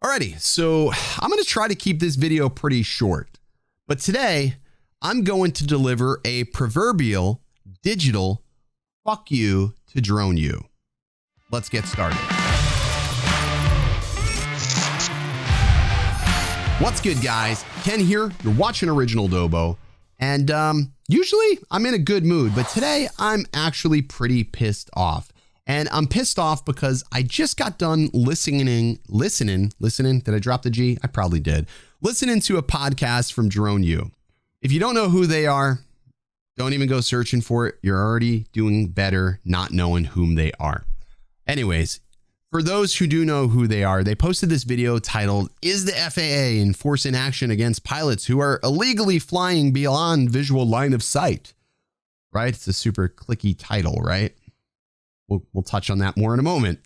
Alrighty, so I'm going to try to keep this video pretty short, but today I'm going to deliver a proverbial digital fuck you to drone you. Let's get started. What's good, guys? Ken here. You're watching OriginaldoBo, and usually I'm in a good mood, but today I'm actually pretty pissed off. And I'm pissed off because I just got done listening. Did I drop the G? I probably did. Listening to a podcast from Drone U. If you don't know who they are, don't even go searching for it. You're already doing better not knowing whom they are. Anyways, for those who do know who they are, they posted this video titled, "Is the FAA enforcing action against pilots who are illegally flying beyond visual line of sight?" Right? It's a super clicky title, right? We'll touch on that more in a moment.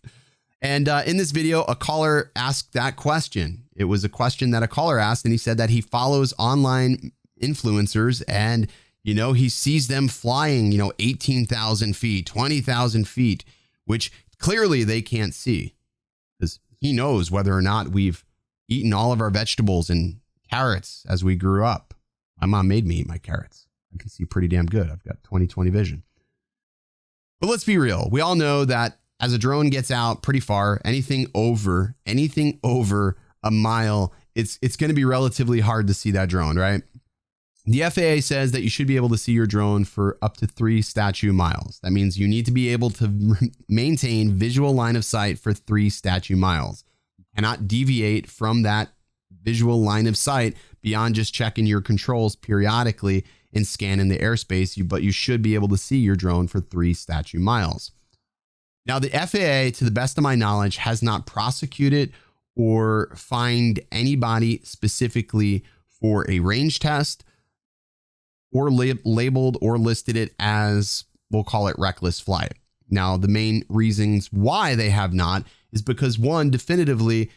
And in this video, a caller asked that question. It was a question that a caller asked, and he said that he follows online influencers and, he sees them flying, 18,000 feet, 20,000 feet, which clearly they can't see because he knows whether or not we've eaten all of our vegetables and carrots as we grew up. My mom made me eat my carrots. I can see pretty damn good. I've got 20/20 vision. But let's be real. We all know that as a drone gets out pretty far, anything over a mile, it's going to be relatively hard to see that drone, right? The FAA says that you should be able to see your drone for up to 3 statute miles. That means you need to be able to maintain visual line of sight for 3 statute miles. You cannot deviate from that visual line of sight beyond just checking your controls periodically and scanning the airspace, but you should be able to see your drone for 3 statute miles. Now, the FAA, to the best of my knowledge, has not prosecuted or fined anybody specifically for a range test or labeled or listed it as, we'll call it, reckless flight. Now, the main reasons why they have not is because, one, definitively,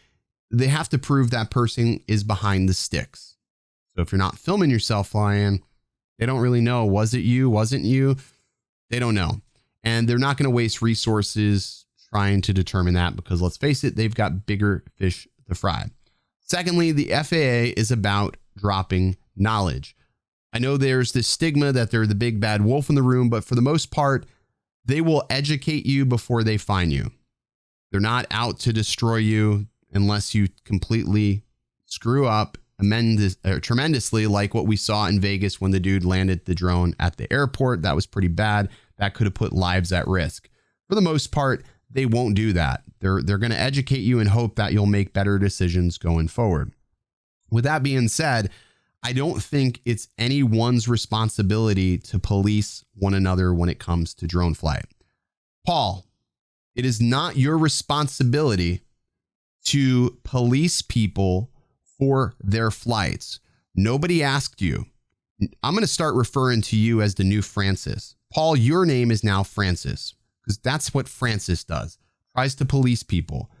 they have to prove that person is behind the sticks. So if you're not filming yourself flying, they don't really know. Was it you? Wasn't you? They don't know. And they're not going to waste resources trying to determine that because, let's face it, they've got bigger fish to fry. Secondly, the FAA is about dropping knowledge. I know there's this stigma that they're the big bad wolf in the room, but for the most part, they will educate you before they fine you. They're not out to destroy you unless you completely screw up tremendously, like what we saw in Vegas when the dude landed the drone at the airport. That was pretty bad. That could have put lives at risk. For the most part, they won't do that. They're going to educate you and hope that you'll make better decisions going forward. With that being said, I don't think it's anyone's responsibility to police one another when it comes to drone flight. Paul, it is not your responsibility to police people for their flights. Nobody asked you. I'm going to start referring to you as the new Francis. Paul, your name is now Francis because that's what Francis does. Tries to police people.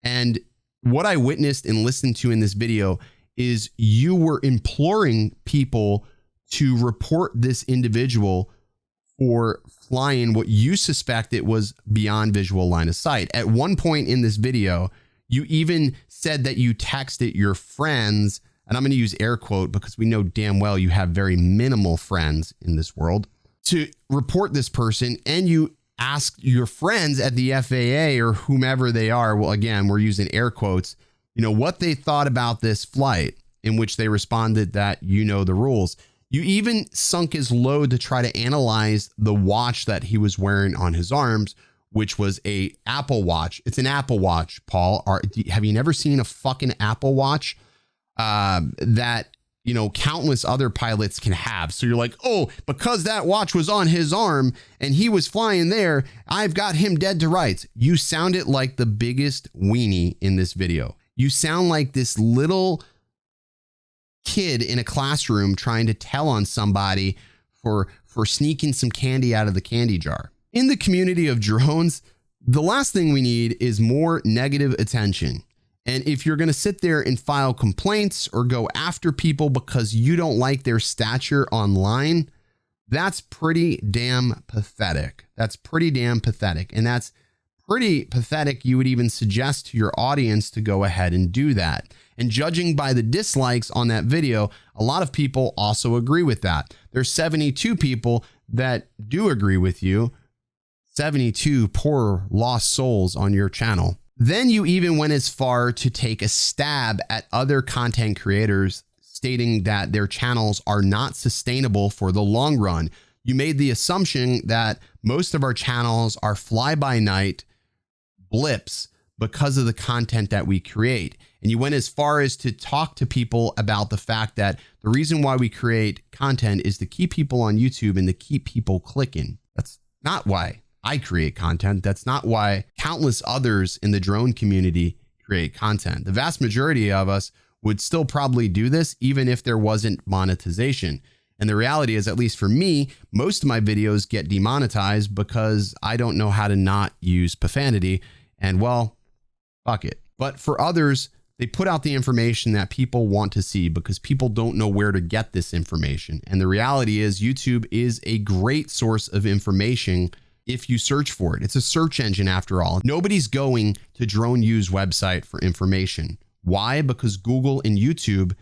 And what I witnessed and listened to in this video is you were imploring people to report this individual for flying what you suspect it was beyond visual line of sight. At one point in this video, you even said that you texted your friends, and I'm going to use air quote because we know damn well you have very minimal friends in this world, to report this person, and you asked your friends at the FAA or whomever they are, well, again, we're using air quotes, what they thought about this flight, in which they responded that the rules. You even sunk his low to try to analyze the watch that he was wearing on his arms, which was a Apple Watch. It's an Apple Watch, Paul. Have you never seen a fucking Apple Watch that, countless other pilots can have? So you're like, oh, because that watch was on his arm and he was flying there, I've got him dead to rights. You sounded like the biggest weenie in this video. You sound like this little kid in a classroom trying to tell on somebody for sneaking some candy out of the candy jar. In the community of drones, the last thing we need is more negative attention. And if you're going to sit there and file complaints or go after people because you don't like their stature online, that's pretty damn pathetic. And that's pretty pathetic you would even suggest to your audience to go ahead and do that. And judging by the dislikes on that video, a lot of people also agree with that. There's 72 people that do agree with you, 72 poor lost souls on your channel. Then you even went as far to take a stab at other content creators, stating that their channels are not sustainable for the long run. You made the assumption that most of our channels are fly-by-night blips because of the content that we create. And you went as far as to talk to people about the fact that the reason why we create content is to keep people on YouTube and to keep people clicking. That's not why I create content. That's not why countless others in the drone community create content. The vast majority of us would still probably do this even if there wasn't monetization. And the reality is, at least for me, most of my videos get demonetized because I don't know how to not use profanity. And well, fuck it. But for others, they put out the information that people want to see because people don't know where to get this information. And the reality is YouTube is a great source of information if you search for it. It's a search engine after all. Nobody's going to Drone U's website for information. Why? Because Google and YouTube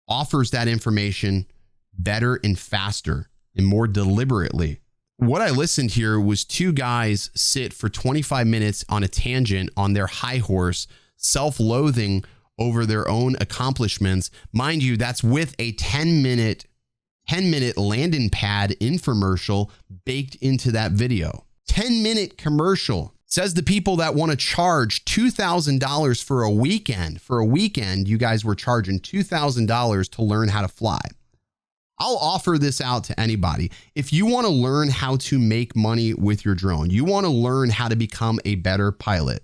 offers that information better and faster and more deliberately. What I listened here was two guys sit for 25 minutes on a tangent on their high horse, self-loathing over their own accomplishments. Mind you, that's with a 10-minute landing pad infomercial baked into that video. 10-minute commercial. Says the people that want to charge $2,000 for a weekend. For a weekend, you guys were charging $2,000 to learn how to fly. I'll offer this out to anybody. If you want to learn how to make money with your drone, you want to learn how to become a better pilot,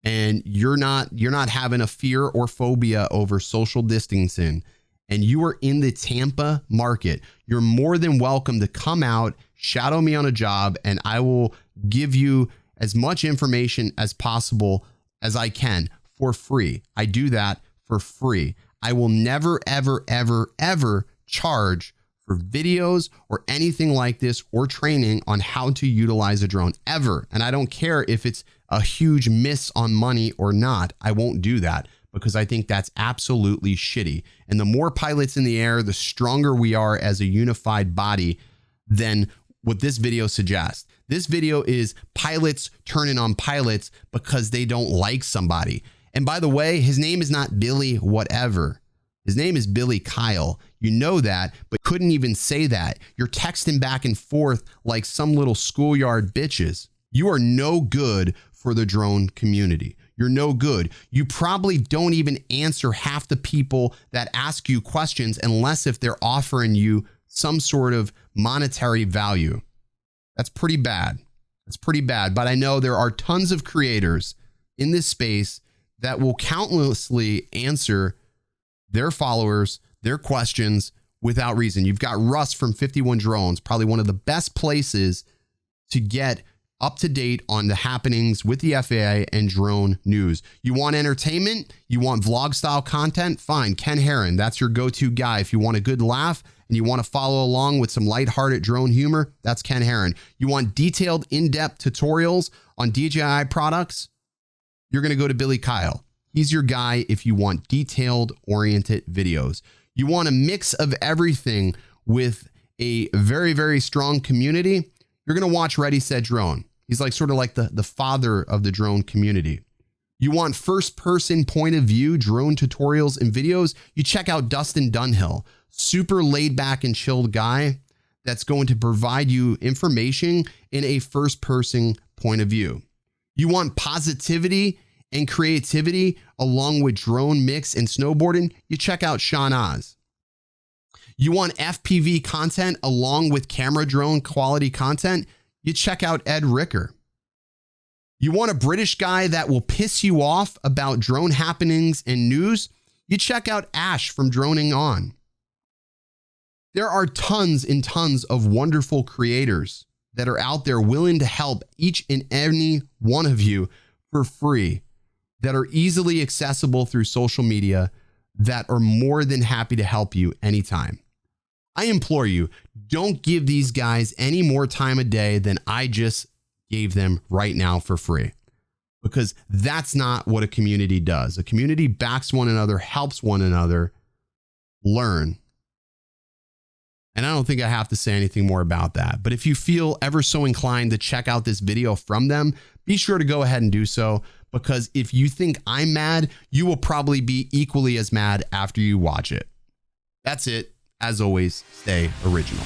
and you're not having a fear or phobia over social distancing, and you are in the Tampa market, you're more than welcome to come out, shadow me on a job, and I will give you as much information as possible as I can for free. I do that for free. I will never, ever, ever, ever charge for videos or anything like this or training on how to utilize a drone ever. And I don't care if it's a huge miss on money or not. I won't do that because I think that's absolutely shitty. And the more pilots in the air, the stronger we are as a unified body than what this video suggests. This video is pilots turning on pilots because they don't like somebody. And by the way, his name is not Billy whatever. His name is Billy Kyle. You know that, but couldn't even say that. You're texting back and forth like some little schoolyard bitches. You are no good for the drone community. You're no good. You probably don't even answer half the people that ask you questions unless if they're offering you some sort of monetary value. That's pretty bad. That's pretty bad. But I know there are tons of creators in this space that will countlessly answer their followers, their questions without reason. You've got Russ from 51 Drones, probably one of the best places to get up to date on the happenings with the FAA and drone news. You want entertainment? You want vlog style content? Fine. Ken Heron, that's your go-to guy. If you want a good laugh and you want to follow along with some lighthearted drone humor, that's Ken Heron. You want detailed, in-depth tutorials on DJI products? You're going to go to Billy Kyle. He's your guy if you want detailed oriented videos. You want a mix of everything with a very, very strong community. You're going to watch Ready, Set, Drone. He's like sort of like the father of the drone community. You want first person point of view drone tutorials and videos? You check out Dustin Dunhill, super laid back and chilled guy that's going to provide you information in a first person point of view. You want positivity and creativity along with drone mix and snowboarding? You check out Sean Oz. You want FPV content along with camera drone quality content? You check out Ed Ricker. You want a British guy that will piss you off about drone happenings and news? You check out Ash from Droning On. There are tons and tons of wonderful creators that are out there willing to help each and every one of you for free, that are easily accessible through social media, that are more than happy to help you anytime. I implore you, don't give these guys any more time of day than I just gave them right now for free. because that's not what a community does. A community backs one another, helps one another learn. And I don't think I have to say anything more about that. But if you feel ever so inclined to check out this video from them, be sure to go ahead and do so, because if you think I'm mad, you will probably be equally as mad after you watch it. That's it. As always, stay original.